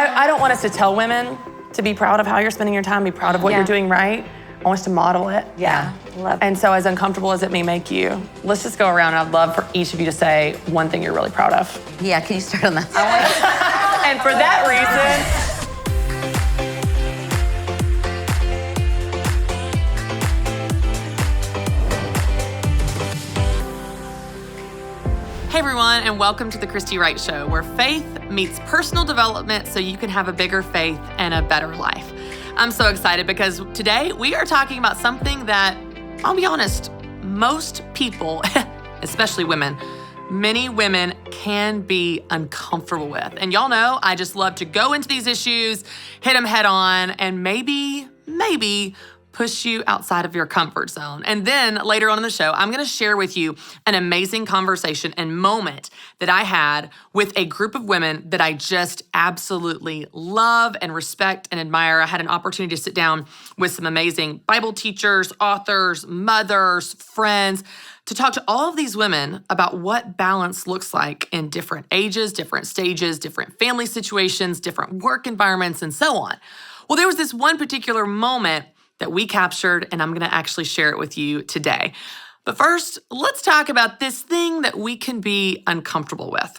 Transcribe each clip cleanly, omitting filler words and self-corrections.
I don't want us to tell women to be proud of how you're spending your time, be proud of what you're doing right. I want us to model it. Yeah, love it. And so as uncomfortable as it may make you, let's just go around. I'd love for each of you to say one thing you're really proud of. Yeah, can you start on that? And for that reason, hey everyone, and welcome to the Christy Wright Show, where faith meets personal development so you can have a bigger faith and a better life. I'm so excited because today we are talking about something that, I'll be honest, most people, especially women, many women can be uncomfortable with. And y'all know I just love to go into these issues, hit them head on, and maybe push you outside of your comfort zone. And then later on in the show, I'm gonna share with you an amazing conversation and moment that I had with a group of women that I just absolutely love and respect and admire. I had an opportunity to sit down with some amazing Bible teachers, authors, mothers, friends, to talk to all of these women about what balance looks like in different ages, different stages, different family situations, different work environments, and so on. Well, there was this one particular moment that we captured, and I'm gonna actually share it with you today. But first, let's talk about this thing that we can be uncomfortable with.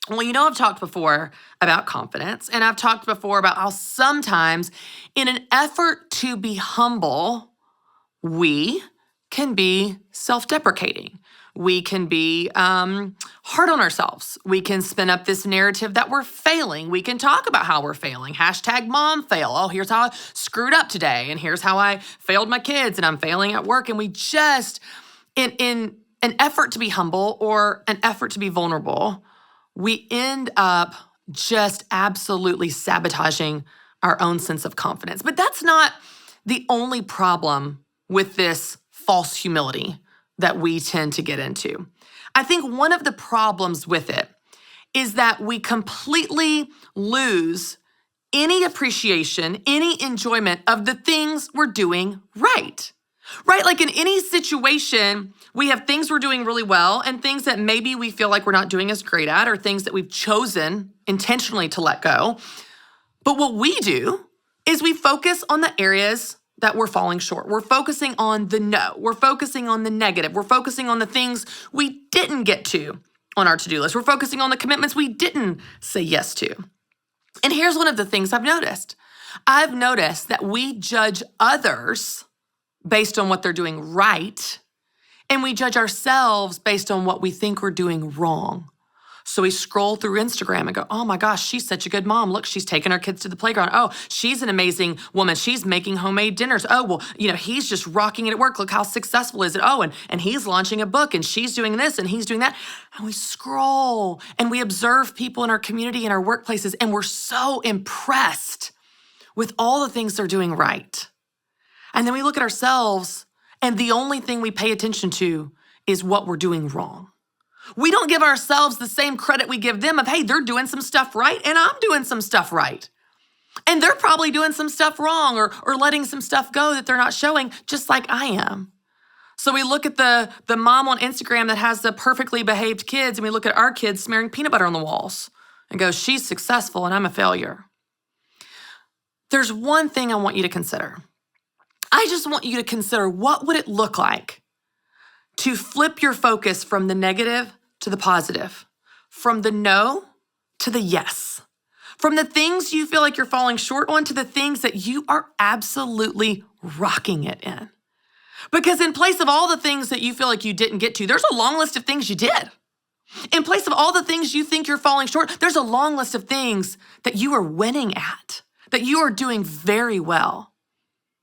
Well, you know, I've talked before about confidence, and I've talked before about how sometimes in an effort to be humble, we can be self-deprecating. We can be hard on ourselves. We can spin up this narrative that we're failing. We can talk about how we're failing. Hashtag mom fail. Oh, here's how I screwed up today. And here's how I failed my kids and I'm failing at work. And we just, in an effort to be humble or an effort to be vulnerable, we end up just absolutely sabotaging our own sense of confidence. But that's not the only problem with this false humility that we tend to get into. I think one of the problems with it is that we completely lose any appreciation, any enjoyment of the things we're doing right? Like in any situation, we have things we're doing really well and things that maybe we feel like we're not doing as great at or things that we've chosen intentionally to let go. But what we do is we focus on the areas that we're falling short. We're focusing on the no. We're focusing on the negative. We're focusing on the things we didn't get to on our to-do list. We're focusing on the commitments we didn't say yes to. And here's one of the things I've noticed. I've noticed that we judge others based on what they're doing right, and we judge ourselves based on what we think we're doing wrong. So we scroll through Instagram and go, oh my gosh, she's such a good mom. Look, she's taking her kids to the playground. Oh, she's an amazing woman. She's making homemade dinners. Oh, well, he's just rocking it at work. Look how successful is it? Oh, and he's launching a book and she's doing this and he's doing that. And we scroll and we observe people in our community and our workplaces, and we're so impressed with all the things they're doing right. And then we look at ourselves and the only thing we pay attention to is what we're doing wrong. We don't give ourselves the same credit we give them of, hey, they're doing some stuff right and I'm doing some stuff right. And they're probably doing some stuff wrong or letting some stuff go that they're not showing, just like I am. So we look at the mom on Instagram that has the perfectly behaved kids, and we look at our kids smearing peanut butter on the walls and go, she's successful and I'm a failure. There's one thing I want you to consider. I just want you to consider, what would it look like to flip your focus from the negative to the positive, from the no to the yes, from the things you feel like you're falling short on to the things that you are absolutely rocking it in. Because in place of all the things that you feel like you didn't get to, there's a long list of things you did. In place of all the things you think you're falling short, there's a long list of things that you are winning at, that you are doing very well.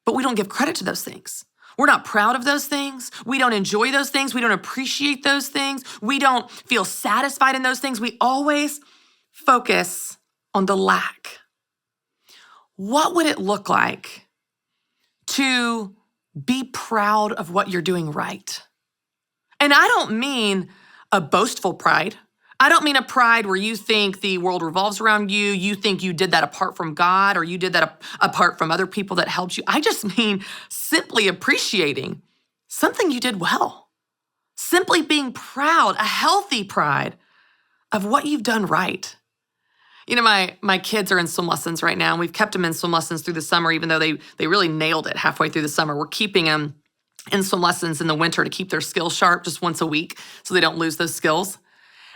But we don't give credit to those things. We're not proud of those things. We don't enjoy those things. We don't appreciate those things. We don't feel satisfied in those things. We always focus on the lack. What would it look like to be proud of what you're doing right? And I don't mean a boastful pride. I don't mean a pride where you think the world revolves around you. You think you did that apart from God, or you did that apart from other people that helped you. I just mean simply appreciating something you did well. Simply being proud, a healthy pride of what you've done right. My kids are in swim lessons right now, and we've kept them in swim lessons through the summer, even though they really nailed it halfway through the summer. We're keeping them in swim lessons in the winter to keep their skills sharp just once a week so they don't lose those skills.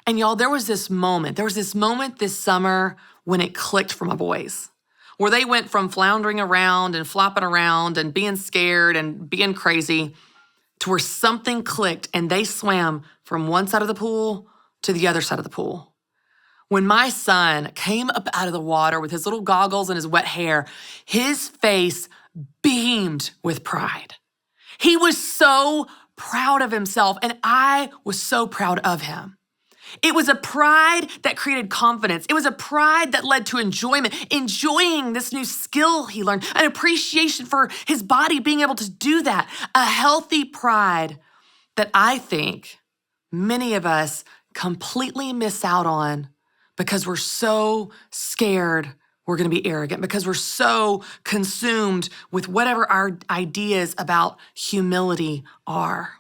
And y'all, there was this moment this summer when it clicked for my boys, where they went from floundering around and flopping around and being scared and being crazy to where something clicked and they swam from one side of the pool to the other side of the pool. When my son came up out of the water with his little goggles and his wet hair, his face beamed with pride. He was so proud of himself, and I was so proud of him. It was a pride that created confidence. It was a pride that led to enjoyment, enjoying this new skill he learned, an appreciation for his body being able to do that, a healthy pride that I think many of us completely miss out on because we're so scared we're going to be arrogant, because we're so consumed with whatever our ideas about humility are.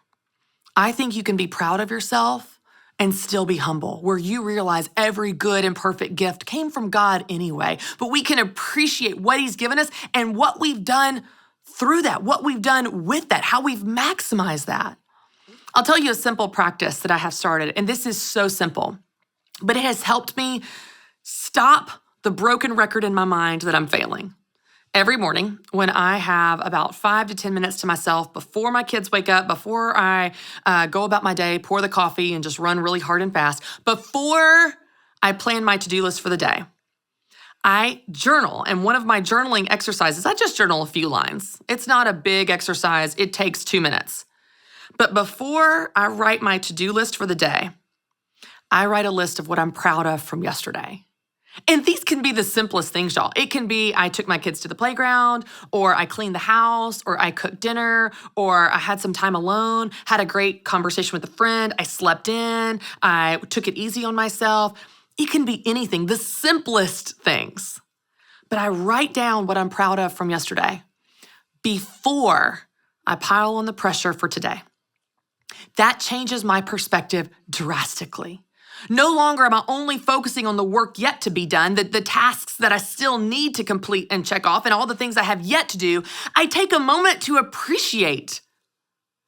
I think you can be proud of yourself and still be humble, where you realize every good and perfect gift came from God anyway, but we can appreciate what he's given us and what we've done through that, what we've done with that, how we've maximized that. I'll tell you a simple practice that I have started, and this is so simple, but it has helped me stop the broken record in my mind that I'm failing. Every morning when I have about 5 to 10 minutes to myself before my kids wake up, before I go about my day, pour the coffee and just run really hard and fast, before I plan my to-do list for the day, I journal. And one of my journaling exercises, I just journal a few lines. It's not a big exercise. It takes 2 minutes. But before I write my to-do list for the day, I write a list of what I'm proud of from yesterday. And these can be the simplest things, y'all. It can be I took my kids to the playground, or I cleaned the house, or I cooked dinner, or I had some time alone, had a great conversation with a friend, I slept in, I took it easy on myself. It can be anything, the simplest things. But I write down what I'm proud of from yesterday before I pile on the pressure for today. That changes my perspective drastically. No longer am I only focusing on the work yet to be done, the tasks that I still need to complete and check off, and all the things I have yet to do. I take a moment to appreciate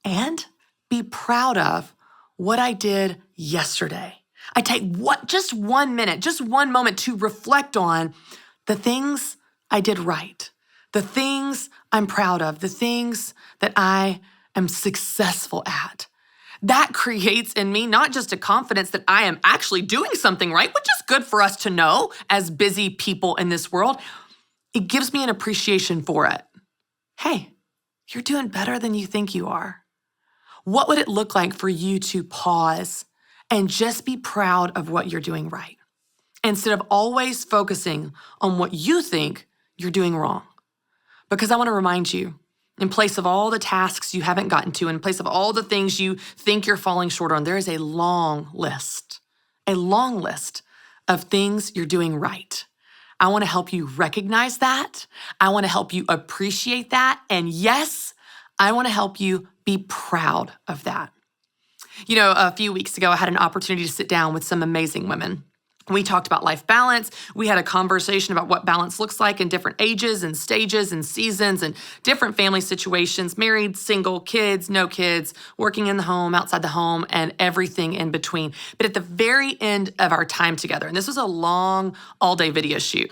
and be proud of what I did yesterday. I take just 1 minute, just one moment to reflect on the things I did right, the things I'm proud of, the things that I am successful at. That creates in me not just a confidence that I am actually doing something right, which is good for us to know as busy people in this world. It gives me an appreciation for it. Hey, you're doing better than you think you are. What would it look like for you to pause and just be proud of what you're doing right, instead of always focusing on what you think you're doing wrong? Because I want to remind you, in place of all the tasks you haven't gotten to, in place of all the things you think you're falling short on, there is a long list of things you're doing right. I want to help you recognize that. I want to help you appreciate that. And yes, I want to help you be proud of that. A few weeks ago, I had an opportunity to sit down with some amazing women. We talked about life balance. We had a conversation about what balance looks like in different ages and stages and seasons and different family situations, married, single, kids, no kids, working in the home, outside the home, and everything in between. But at the very end of our time together, and this was a long all-day video shoot,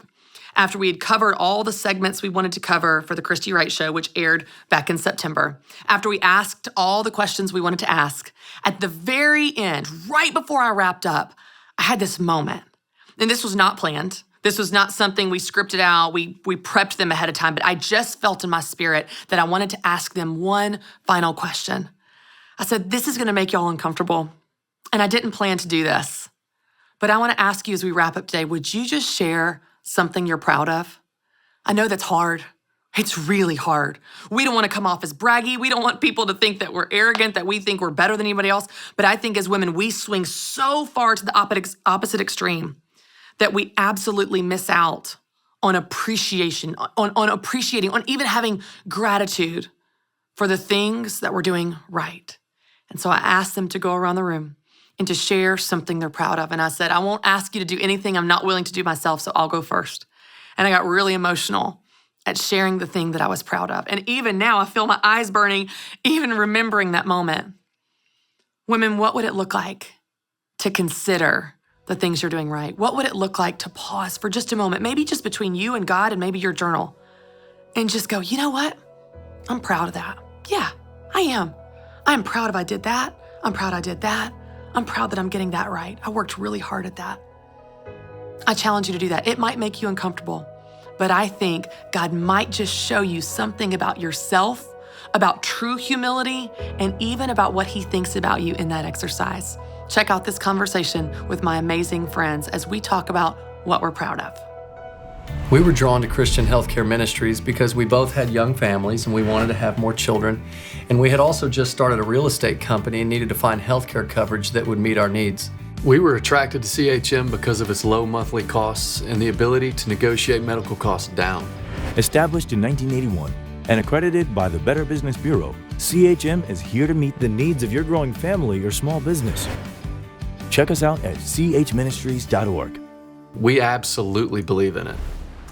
after we had covered all the segments we wanted to cover for the Christy Wright Show, which aired back in September, after we asked all the questions we wanted to ask, at the very end, right before I wrapped up, I had this moment, and this was not planned. This was not something we scripted out. We prepped them ahead of time, but I just felt in my spirit that I wanted to ask them one final question. I said, this is going to make y'all uncomfortable, and I didn't plan to do this, but I want to ask you as we wrap up today, would you just share something you're proud of? I know that's hard. It's really hard. We don't want to come off as braggy. We don't want people to think that we're arrogant, that we think we're better than anybody else. But I think as women, we swing so far to the opposite extreme that we absolutely miss out on appreciation, on appreciating, on even having gratitude for the things that we're doing right. And so I asked them to go around the room and to share something they're proud of. And I said, I won't ask you to do anything I'm not willing to do myself, so I'll go first. And I got really emotional at sharing the thing that I was proud of. And even now, I feel my eyes burning, even remembering that moment. Women, what would it look like to consider the things you're doing right? What would it look like to pause for just a moment, maybe just between you and God and maybe your journal, and just go, you know what? I'm proud of that. Yeah, I am. I'm proud if I did that. I'm proud I did that. I'm proud that I'm getting that right. I worked really hard at that. I challenge you to do that. It might make you uncomfortable, but I think God might just show you something about yourself, about true humility, and even about what he thinks about you in that exercise. Check out this conversation with my amazing friends as we talk about what we're proud of. We were drawn to Christian healthcare ministries because we both had young families and we wanted to have more children. And we had also just started a real estate company and needed to find healthcare coverage that would meet our needs. We were attracted to CHM because of its low monthly costs and the ability to negotiate medical costs down. Established in 1981 and accredited by the Better Business Bureau, CHM is here to meet the needs of your growing family or small business. Check us out at chministries.org. We absolutely believe in it.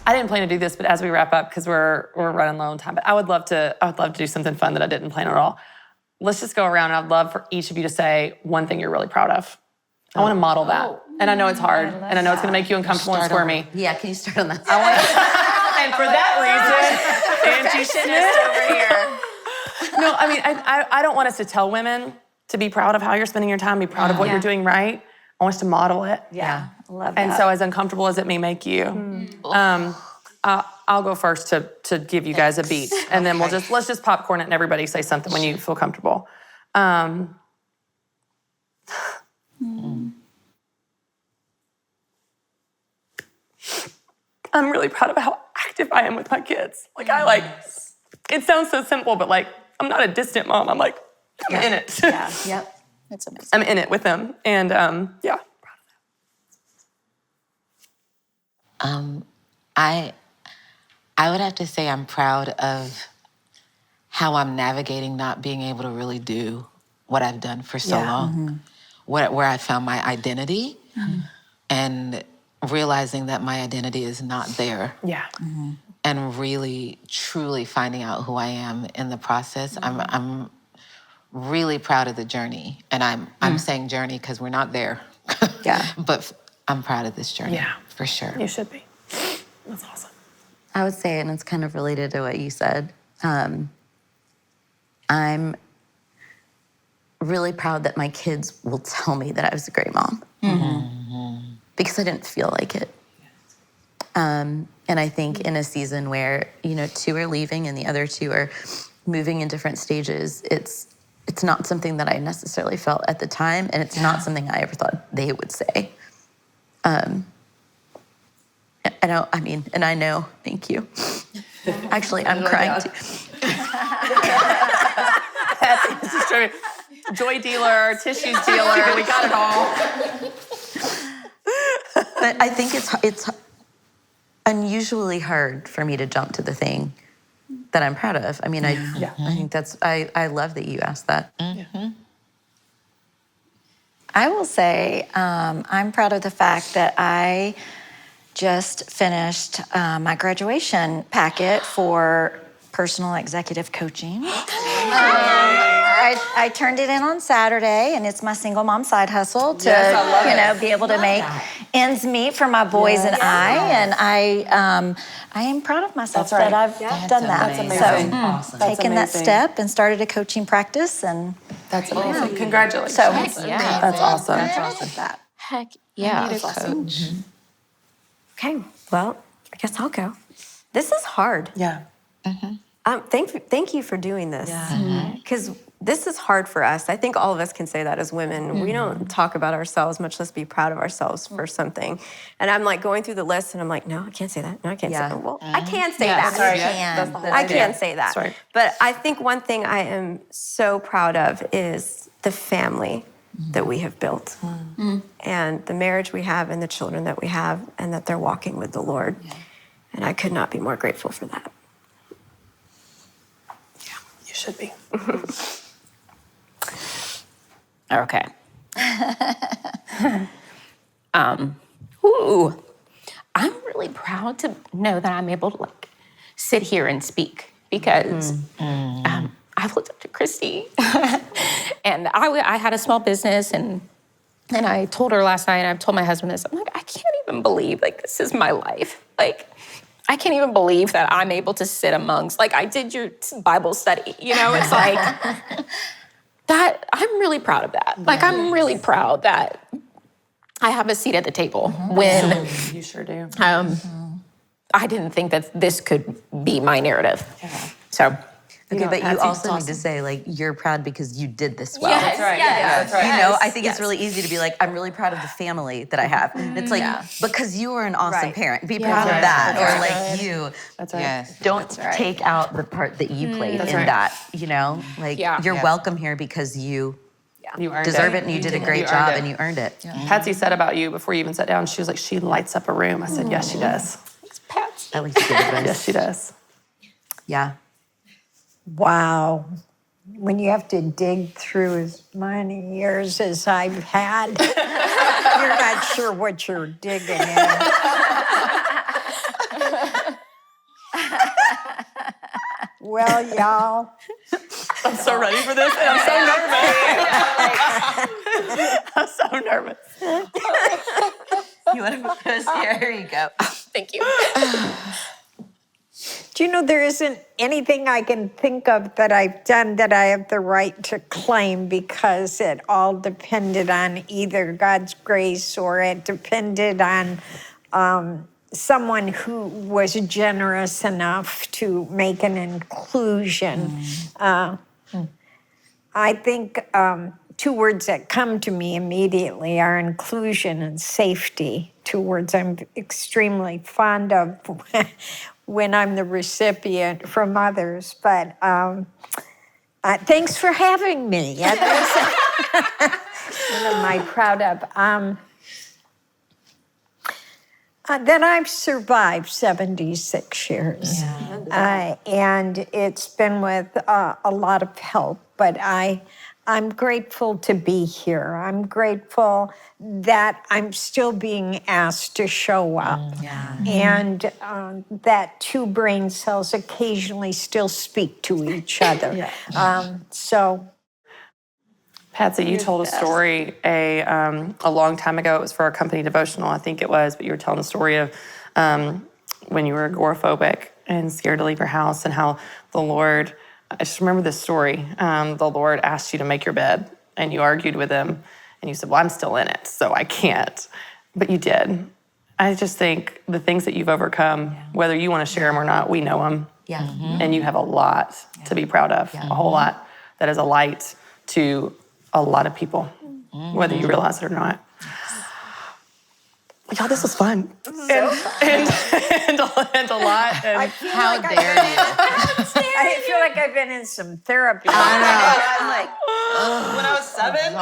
I didn't plan to do this, but as we wrap up, because we're running low on time, but I would love to do something fun that I didn't plan at all. Let's just go around, and I'd love for each of you to say one thing you're really proud of. I want to model that. And I know it's hard, and I know it's going to make you uncomfortable and squirmy. Yeah, can you start on that? And for that reason, Nutritionist over here. No, I mean, I don't want us to tell women to be proud of how you're spending your time, be proud of what you're doing right. I want us to model it. Yeah, I love that. And so as uncomfortable as it may make you, I'll go first to give you guys a beat. And then let's just popcorn it and everybody say something when you feel comfortable. I'm really proud of how active I am with my kids. It sounds so simple, but I'm not a distant mom. I'm in it. Yeah, yep. That's amazing. I'm in it with them. And proud of that. I would have to say I'm proud of how I'm navigating not being able to really do what I've done for so long, where I found my identity and realizing that my identity is not there. Yeah. And really, truly finding out who I am in the process. I'm really proud of the journey. And I'm saying journey because we're not there. Yeah. But I'm proud of this journey. Yeah. For sure. You should be. That's awesome. I would say, and it's kind of related to what you said, I'm really proud that my kids will tell me that I was a great mom. Because I didn't feel like it. And I think in a season where, two are leaving and the other two are moving in different stages, it's not something that I necessarily felt at the time, and it's not something I ever thought they would say. I know, thank you. Actually, I'm crying too. This is true. Joy dealer, tissues dealer, we got it all. But I think it's unusually hard for me to jump to the thing that I'm proud of. I mean, I think I love that you asked that. I will say I'm proud of the fact that I just finished my graduation packet for personal executive coaching. I turned it in on Saturday, and it's my single mom side hustle to be able to make ends meet for my boys and I. And I am proud of myself that I've done that. That's amazing. So Awesome. taken that step and started a coaching practice, and that's amazing. Congratulations. So that's awesome. That's awesome. Heck yeah, I need a coach. Okay, well, I guess I'll go. This is hard. Yeah. Thank you for doing this. Because this is hard for us. I think all of us can say that as women. We don't talk about ourselves, much less be proud of ourselves for something. And I'm going through the list, and I'm like, no, I can't say that. No, I can't say that. Well, I can say that. I can say that. Sorry. But I think one thing I am so proud of is the family that we have built and the marriage we have and the children that we have, and that they're walking with the Lord. And I could not be more grateful for that. You should be. Okay. I'm really proud to know that I'm able to sit here and speak because I've looked up to Christy, and I had a small business, and I told her last night, and I've told my husband this. I'm like, I can't even believe this is my life. I can't even believe that I'm able to sit amongst I did your Bible study. It's that I'm really proud of that. I'm really proud that I have a seat at the table when You sure do. I didn't think that this could be my narrative. Yeah. So. Okay, but you also need to say, you're proud because you did this well. Yes, that's right. Yes, that's right. I think it's really easy to be I'm really proud of the family that I have. It's because you were an awesome parent. Be proud of that. Or you. That's right. Yes. Don't take out the part that you played in that, You're welcome here because you You deserve it and you did a great job and you earned it. Yeah. Patsy said about you before you even sat down, she was like, she lights up a room. I said, yes, she does. Thanks, Patsy. At least you did it. Yes, she does. Yeah. Wow. When you have to dig through as many years as I've had, you're not sure what you're digging in. Well, y'all. I'm so ready for this, and I'm so nervous. I'm so nervous. You want to post here? Here you go. Thank you. Do you know there isn't anything I can think of that I've done that I have the right to claim because it all depended on either God's grace or it depended on someone who was generous enough to make an inclusion. I think two words that come to me immediately are inclusion and safety, two words I'm extremely fond of when I'm the recipient from others. But thanks for having me. What am I proud of? That I've survived 76 years. Yeah. And it's been with a lot of help, but I'm grateful to be here. I'm grateful that I'm still being asked to show up. And that two brain cells occasionally still speak to each other. Patsy, you told a story a long time ago. It was for our company devotional, I think it was, but you were telling a story of when you were agoraphobic and scared to leave your house and how the Lord, I just remember this story, the Lord asked you to make your bed and you argued with him and you said, well, I'm still in it, so I can't. But you did. I just think the things that you've overcome, whether you want to share them or not, we know them. And you have a lot to be proud of, a whole lot that is a light to a lot of people, whether you realize it or not. Y'all, this was fun. And a lot. And How dare you? I feel like I've been in some therapy. I know. I'm like, when I was 7, it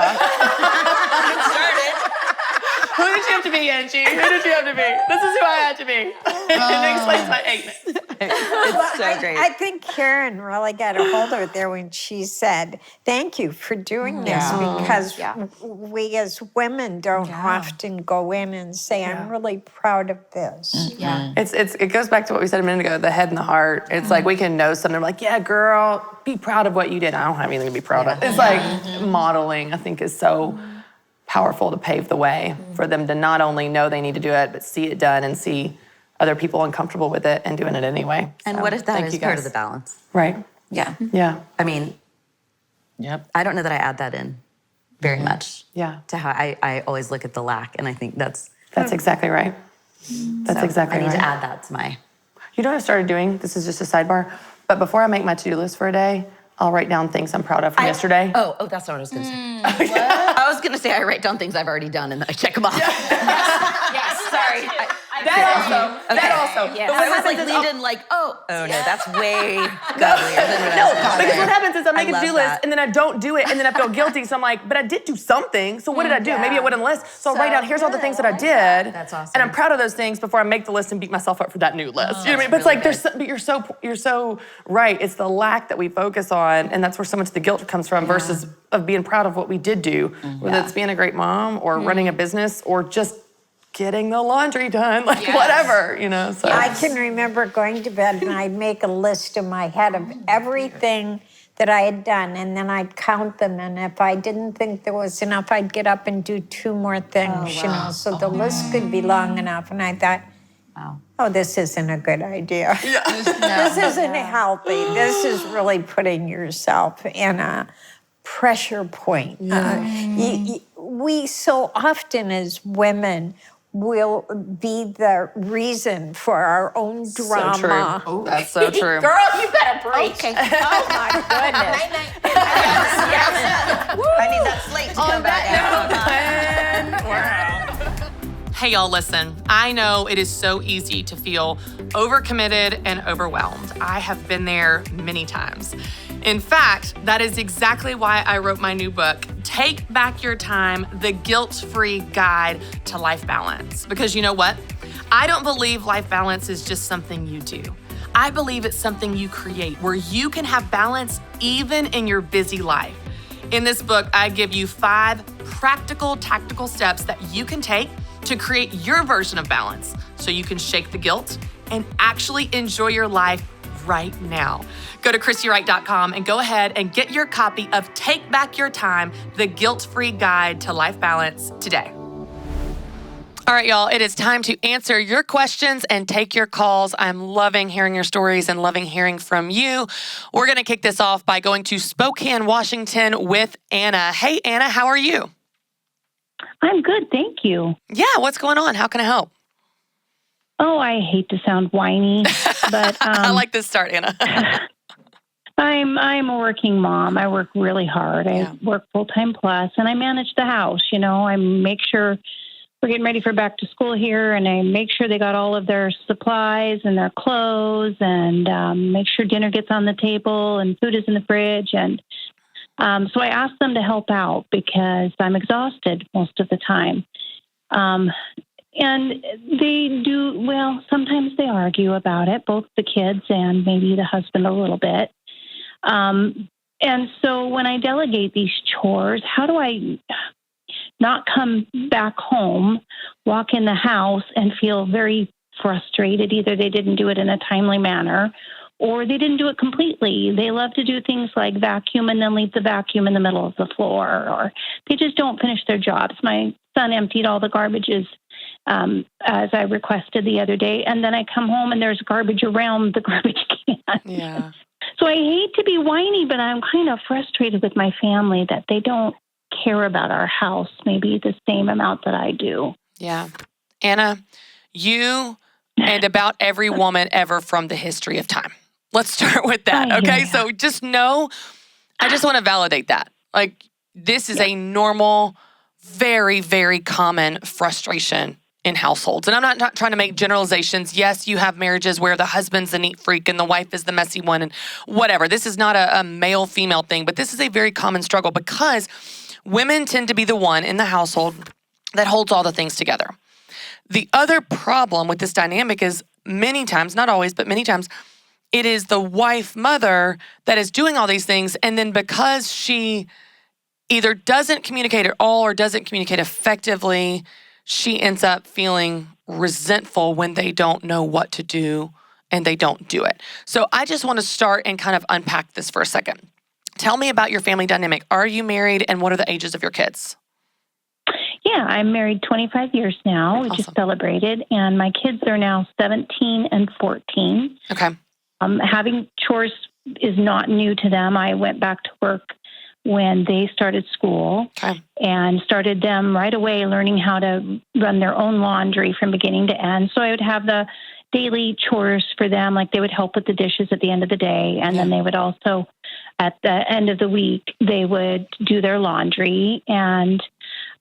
started. Who did you have to be, Angie? Who did you have to be? This is who I had to be. And it explains my ignorance. It's so great. I think Karen really got a hold of it there when she said, thank you for doing this, because we as women don't often go in and say, I'm really proud of this. It goes back to what we said a minute ago, the head and the heart. It's like we can know something, like, yeah, girl, be proud of what you did. I don't have anything to be proud of. It's like modeling, I think, is so powerful to pave the way for them to not only know they need to do it, but see it done and see other people uncomfortable with it and doing it anyway. And what if that is part of the balance? Right. Yeah. I mean, I don't know that I add that in very much. To how I always look at the lack, and I think that's exactly right. That's exactly right. I need to add that to my... You know what I started doing? This is just a sidebar. But before I make my to-do list for a day, I'll write down things I'm proud of from yesterday. Oh, that's not what I was going to say. I was going to say I write down things I've already done and then I check them off. Yes, sorry. That also. Yeah. But what I was happens like is leaned in like, oh no, that's way godlier than what I was because thinking. what happens is I make a love to-do list that. and then I don't do it and then I feel guilty. So I'm like, but I did do something. So what did I do? Maybe I went on the list. So I'll write down, here's all the things that I did. That's awesome. And I'm proud of those things before I make the list and beat myself up for that new list. You know what I mean? But it's like, but you're so right. It's the lack that we focus on, and that's where so much of the guilt comes from versus of being proud of what we did do, whether it's being a great mom or running a business or just getting the laundry done, like whatever, you know. So I can remember going to bed and I'd make a list in my head of everything that I had done, and then I'd count them, and if I didn't think there was enough, I'd get up and do 2 more things, you know, so the list could be long enough. And I thought, oh, this isn't a good idea. This isn't healthy. This is really putting yourself in a pressure point. We so often as women will be the reason for our own drama. So true. Oh, that's so true. Girl, you better preach. Okay. Oh my goodness. I need that slate to come back out. Hey, y'all, listen. I know it is so easy to feel overcommitted and overwhelmed. I have been there many times. In fact, that is exactly why I wrote my new book, Take Back Your Time, The Guilt-Free Guide to Life Balance. Because you know what? I don't believe life balance is just something you do. I believe it's something you create where you can have balance even in your busy life. In this book, I give you 5 practical, tactical steps that you can take to create your version of balance so you can shake the guilt and actually enjoy your life right now. Go to ChristyWright.com and go ahead and get your copy of Take Back Your Time, The Guilt-Free Guide to Life Balance today. All right, y'all, it is time to answer your questions and take your calls. I'm loving hearing your stories and loving hearing from you. We're going to kick this off by going to Spokane, Washington with Anna. Hey, Anna, how are you? I'm good, thank you. Yeah, what's going on? How can I help? Oh, I hate to sound whiny, but I like this start, Anna. I'm a working mom. I work really hard. I work full-time plus, and I manage the house. You know, I make sure we're getting ready for back to school here, and I make sure they got all of their supplies and their clothes, and make sure dinner gets on the table and food is in the fridge. And so I ask them to help out because I'm exhausted most of the time. And they do, well, sometimes they argue about it, both the kids and maybe the husband a little bit. And so when I delegate these chores, how do I not come back home, walk in the house and feel very frustrated? Either they didn't do it in a timely manner or they didn't do it completely. They love to do things like vacuum and then leave the vacuum in the middle of the floor, or they just don't finish their jobs. My son emptied all the garbages as I requested the other day, and then I come home and there's garbage around the garbage can. Yeah. So I hate to be whiny, but I'm kind of frustrated with my family that they don't care about our house maybe the same amount that I do. Yeah. Anna, you and about every woman ever from the history of time. Let's start with that, okay? So just know, I just want to validate that. Like, this is a normal, very, very common frustration in households. And I'm not trying to make generalizations. Yes, you have marriages where the husband's the neat freak and the wife is the messy one and whatever. This is not a male-female thing, but this is a very common struggle because women tend to be the one in the household that holds all the things together. The other problem with this dynamic is many times, not always, but many times, it is the wife mother that is doing all these things. And then because she either doesn't communicate at all or doesn't communicate effectively, she ends up feeling resentful when they don't know what to do and they don't do it. So I just want to start and kind of unpack this for a second. Tell me about your family dynamic. Are you married and what are the ages of your kids? Yeah, I'm married 25 years now. We just celebrated, and my kids are now 17 and 14. Okay. Having chores is not new to them. I went back to work when they started school and started them right away learning how to run their own laundry from beginning to end. So I would have the daily chores for them, like they would help with the dishes at the end of the day. And then they would also, at the end of the week, they would do their laundry. And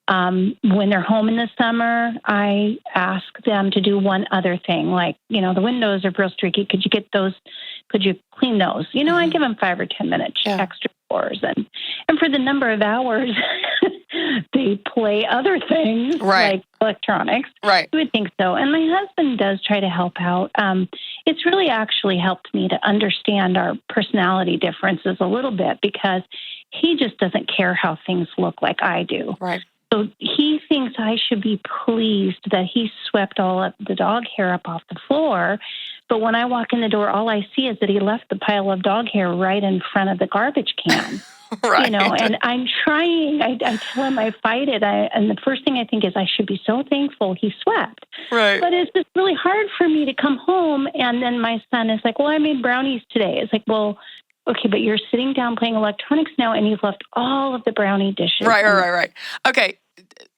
When they're home in the summer, I ask them to do one other thing, like, the windows are real streaky. Could you clean those? I give them 5 or 10 minutes extra chores. And for the number of hours they play other things like electronics. Right. You would think so. And my husband does try to help out. It's really actually helped me to understand our personality differences a little bit because he just doesn't care how things look like I do. Right. So he thinks I should be pleased that he swept all of the dog hair up off the floor. But when I walk in the door, all I see is that he left the pile of dog hair right in front of the garbage can. Right. And I'm trying. I tell him I fight it. And the first thing I think is I should be so thankful he swept. Right. But it's just really hard for me to come home. And then my son is like, well, I made brownies today. It's like, well, okay, but you're sitting down playing electronics now and you've left all of the brownie dishes. Right. Okay.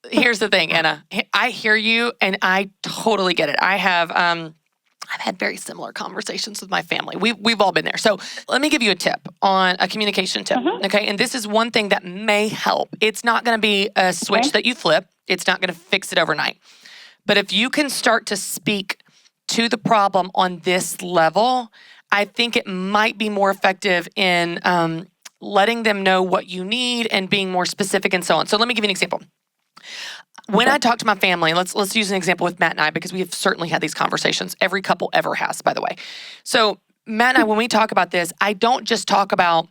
Here's the thing, Anna. I hear you and I totally get it. I've had very similar conversations with my family. We've all been there. So let me give you a tip on a communication tip. Okay. And this is one thing that may help. It's not going to be a switch that you flip. It's not going to fix it overnight. But if you can start to speak to the problem on this level, I think it might be more effective in letting them know what you need and being more specific and so on. So let me give you an example. When I talk to my family, let's use an example with Matt and I, because we have certainly had these conversations. Every couple ever has, by the way. So Matt and I, when we talk about this, I don't just talk about,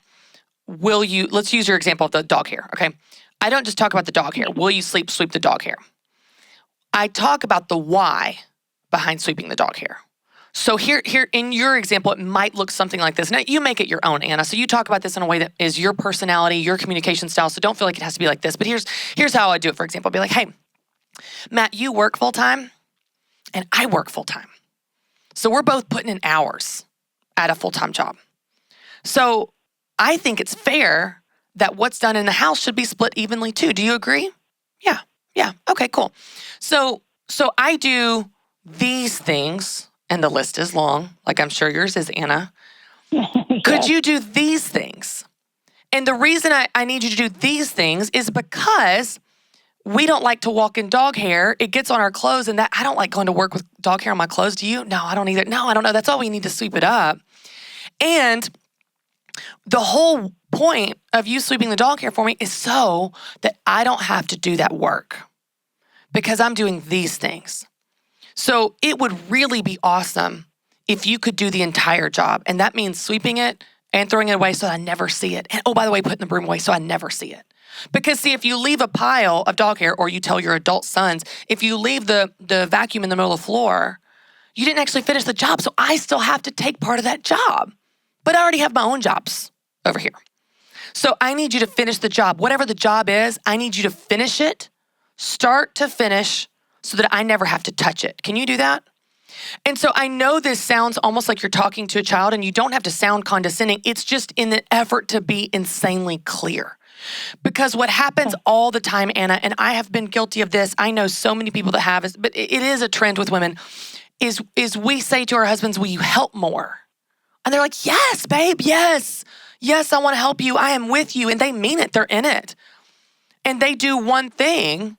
let's use your example of the dog hair, okay? I don't just talk about the dog hair. Will you sweep the dog hair? I talk about the why behind sweeping the dog hair. So here in your example, it might look something like this. Now, you make it your own, Anna. So you talk about this in a way that is your personality, your communication style. So don't feel like it has to be like this. But here's how I do it, for example. I'll be like, hey, Matt, you work full-time and I work full-time. So we're both putting in hours at a full-time job. So I think it's fair that what's done in the house should be split evenly too. Do you agree? Yeah. Okay, cool. So I do these things. And the list is long, like I'm sure yours is, Anna. Could you do these things? And the reason I need you to do these things is because we don't like to walk in dog hair. It gets on our clothes, and that I don't like going to work with dog hair on my clothes. Do you? No, I don't either. No, I don't know. That's all we need to sweep it up. And the whole point of you sweeping the dog hair for me is so that I don't have to do that work because I'm doing these things. So it would really be awesome if you could do the entire job. And that means sweeping it and throwing it away so I never see it. And oh, by the way, putting the broom away so I never see it. Because see, if you leave a pile of dog hair, or you tell your adult sons, if you leave the vacuum in the middle of the floor, you didn't actually finish the job. So I still have to take part of that job. But I already have my own jobs over here. So I need you to finish the job. Whatever the job is, I need you to finish it, start to finish, so that I never have to touch it. Can you do that? And so I know this sounds almost like you're talking to a child, and you don't have to sound condescending. It's just in the effort to be insanely clear. Because what happens all the time, Anna, and I have been guilty of this, I know so many people that have, but it is a trend with women, is we say to our husbands, will you help more? And they're like, yes, babe, yes. Yes, I want to help you. I am with you. And they mean it. They're in it. And they do one thing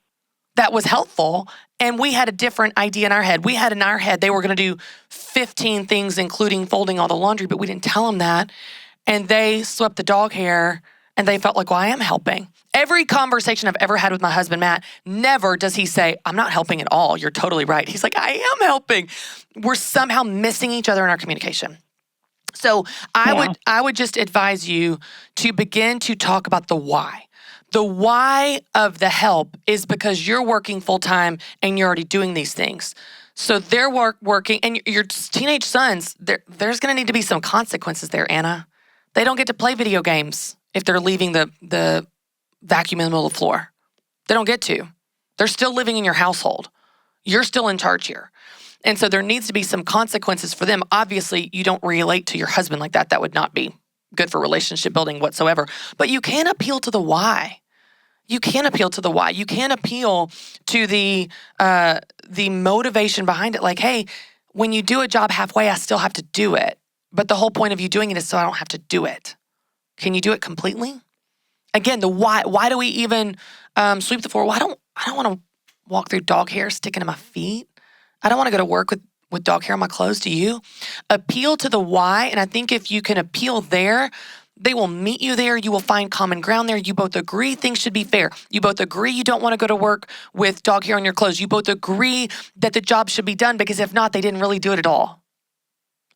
that was helpful, and we had a different idea in our head. We had in our head they were going to do 15 things, including folding all the laundry, but we didn't tell them that. And they swept the dog hair, and they felt like, well, I am helping. Every conversation I've ever had with my husband, Matt, never does he say, I'm not helping at all. You're totally right. He's like, I am helping. We're somehow missing each other in our communication. So I would just advise you to begin to talk about the why. The why of the help is because you're working full-time and you're already doing these things. So they're working, and your teenage sons, there's going to need to be some consequences there, Anna. They don't get to play video games if they're leaving the vacuum in the middle of the floor. They don't get to. They're still living in your household. You're still in charge here. And so there needs to be some consequences for them. Obviously, you don't relate to your husband like that. That would not be good for relationship building whatsoever. But you can appeal to the why. You can appeal to the why. You can appeal to the motivation behind it. Like, hey, when you do a job halfway, I still have to do it. But the whole point of you doing it is so I don't have to do it. Can you do it completely? Again, the why. Why do we even sweep the floor? Well, I don't want to walk through dog hair sticking to my feet. I don't want to go to work with dog hair on my clothes. Do you? Appeal to the why. And I think if you can appeal there, they will meet you there. You will find common ground there. You both agree things should be fair. You both agree you don't want to go to work with dog hair on your clothes. You both agree that the job should be done, because if not, they didn't really do it at all.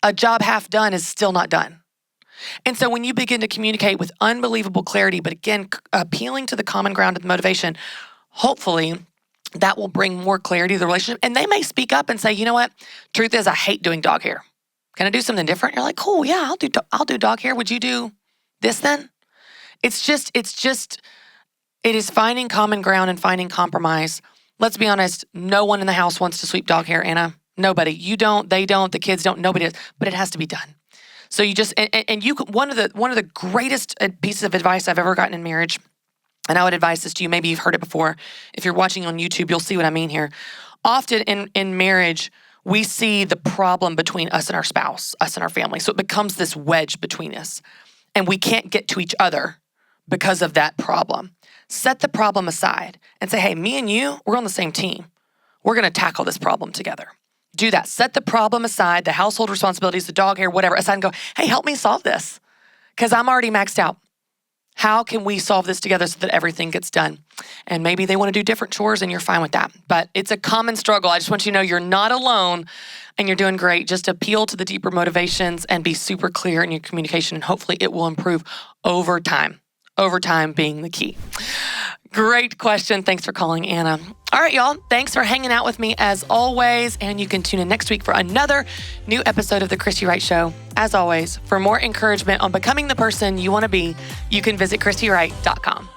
A job half done is still not done. And so when you begin to communicate with unbelievable clarity, but again, appealing to the common ground of the motivation, hopefully that will bring more clarity to the relationship. And they may speak up and say, you know what? Truth is, I hate doing dog hair. Can I do something different? You're like, cool, yeah, I'll do dog hair. Would you do this then? It is finding common ground and finding compromise. Let's be honest, no one in the house wants to sweep dog hair, Anna. Nobody. You don't, they don't, the kids don't, nobody does, but it has to be done. So you just, and you could, one of the greatest pieces of advice I've ever gotten in marriage, and I would advise this to you, maybe you've heard it before. If you're watching on YouTube, you'll see what I mean here. Often in marriage, we see the problem between us and our spouse, us and our family. So it becomes this wedge between us. And we can't get to each other because of that problem. Set the problem aside and say, hey, me and you, we're on the same team. We're going to tackle this problem together. Do that. Set the problem aside, the household responsibilities, the dog hair, whatever, aside and go, hey, help me solve this because I'm already maxed out. How can we solve this together so that everything gets done? And maybe they want to do different chores and you're fine with that. But it's a common struggle. I just want you to know you're not alone and you're doing great. Just appeal to the deeper motivations and be super clear in your communication. And hopefully it will improve over time. Over time being the key. Great question. Thanks for calling, Anna. All right, y'all. Thanks for hanging out with me as always. And you can tune in next week for another new episode of The Christy Wright Show. As always, for more encouragement on becoming the person you want to be, you can visit ChristyWright.com.